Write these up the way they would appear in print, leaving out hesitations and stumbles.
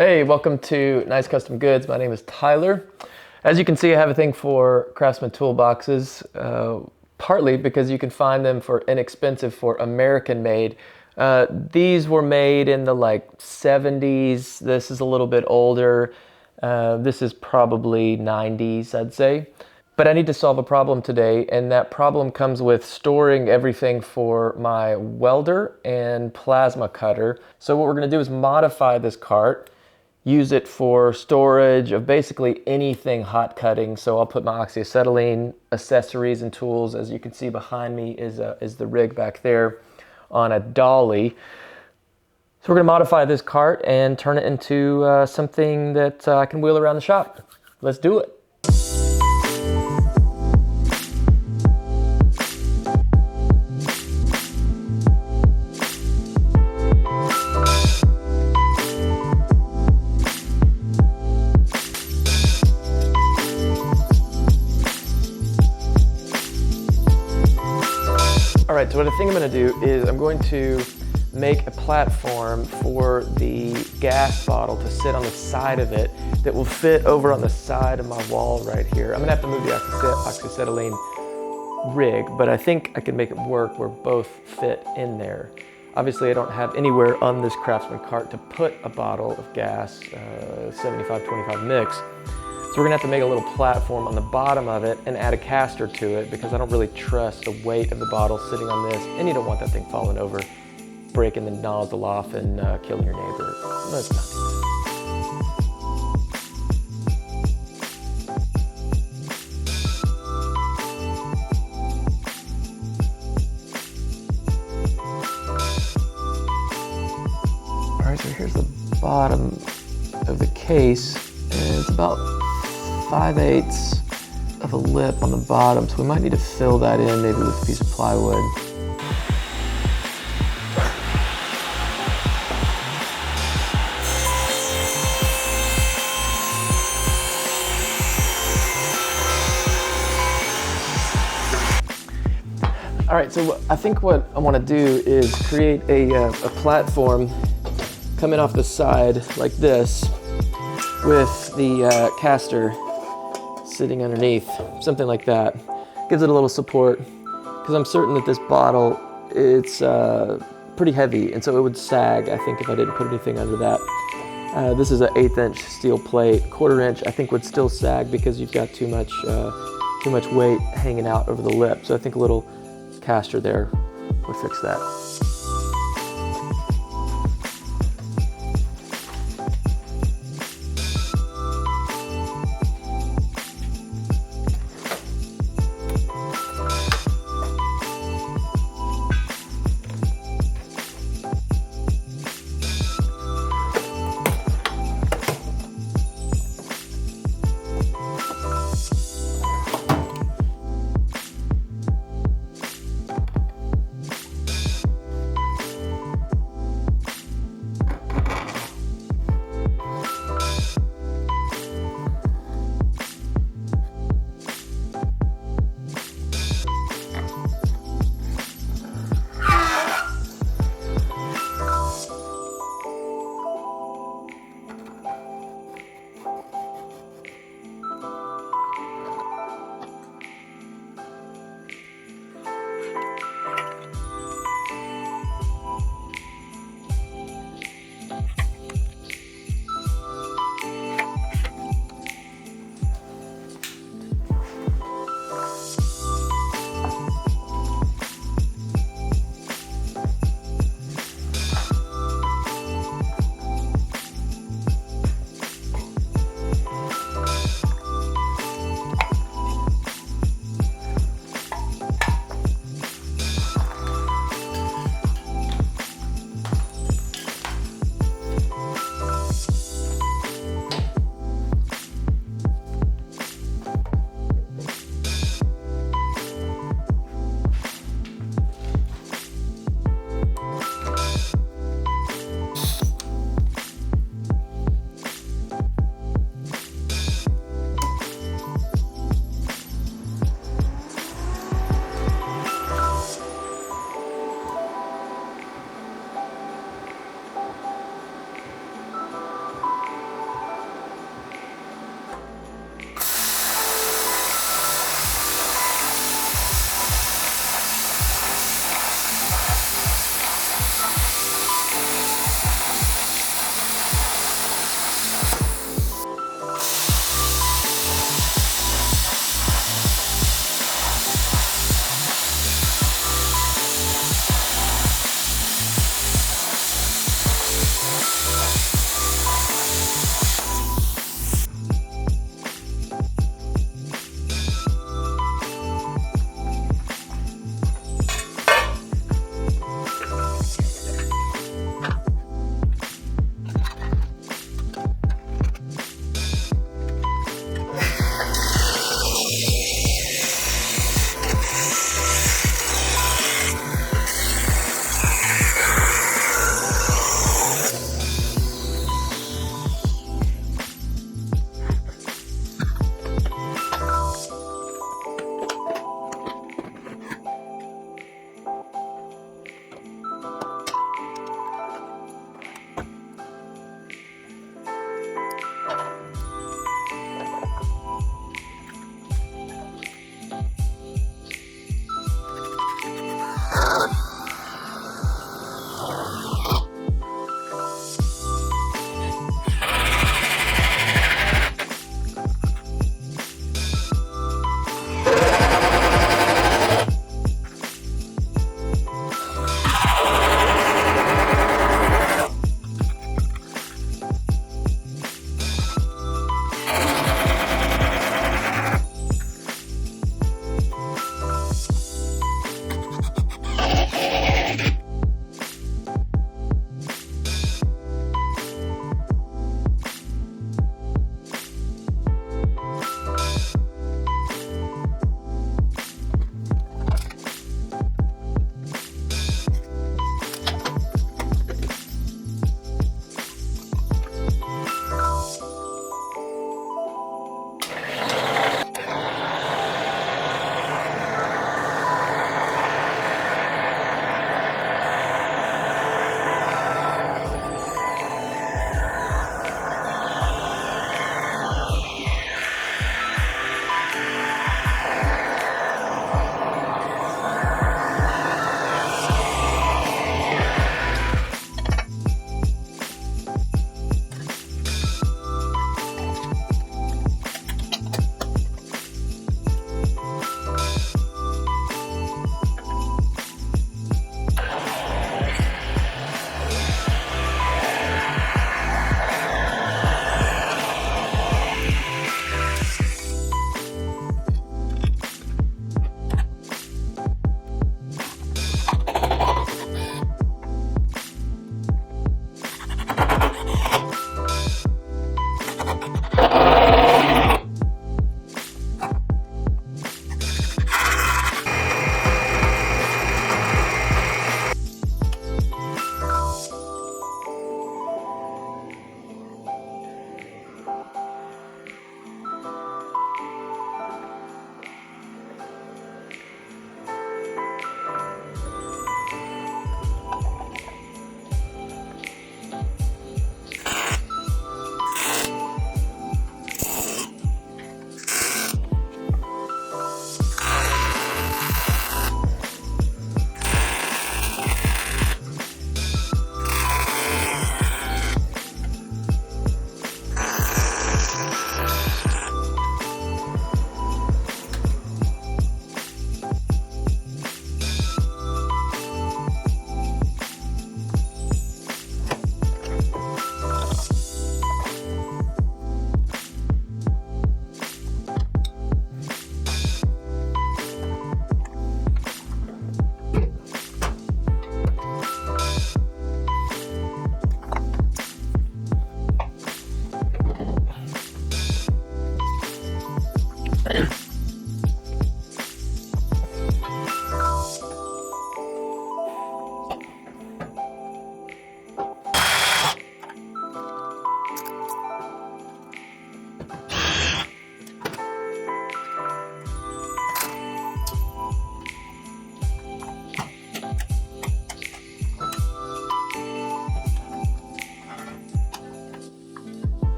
Hey, welcome to Nice Custom Goods. My name is Tyler. As you can see, I have a thing for Craftsman toolboxes, partly because you can find them for inexpensive for American made. These were made in the 70s. This is a little bit older. This is probably 90s, I'd say. But I need to solve a problem today, and that problem comes with storing everything for my welder and plasma cutter. So what we're going to do is modify this cart, use it for storage of basically anything hot cutting. So I'll put my oxyacetylene accessories and tools. As you can see behind me is the rig back there on a dolly. So we're going to modify this cart and turn it into something that I can wheel around the shop. Let's do it. All right, so what I think I'm gonna do is I'm going to make a platform for the gas bottle to sit on the side of it that will fit over on the side of my wall right here. I'm gonna have to move the oxyacetylene rig, but I think I can make it work where both fit in there. Obviously, I don't have anywhere on this Craftsman cart to put a bottle of gas, 75-25 mix. So we're gonna have to make a little platform on the bottom of it and add a caster to it because I don't really trust the weight of the bottle sitting on this, and you don't want that thing falling over, breaking the nozzle off and killing your neighbor. Let's not do that. All right, so here's the bottom of the case, and it's about 5/8 of a lip on the bottom, so we might need to fill that in maybe with a piece of plywood. All right, so I think what I want to do is create a platform coming off the side like this with the caster sitting underneath, something like that. Gives it a little support, because I'm certain that this bottle, it's pretty heavy, and so it would sag, I think, if I didn't put anything under that. This is an 1/8 inch steel plate. 1/4 inch, I think, would still sag because you've got too much weight hanging out over the lip. So I think a little caster there would fix that.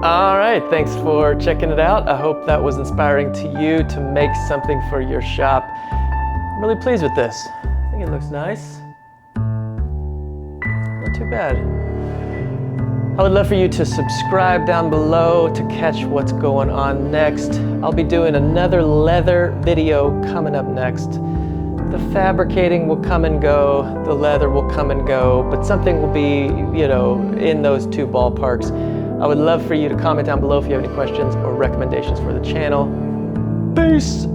All right, thanks for checking it out. I hope that was inspiring to you to make something for your shop. I'm really pleased with this. I think it looks nice. Not too bad. I would love for you to subscribe down below to catch what's going on next. I'll be doing another leather video coming up next. The fabricating will come and go, the leather will come and go, but something will be, in those two ballparks. I would love for you to comment down below if you have any questions or recommendations for the channel. Peace!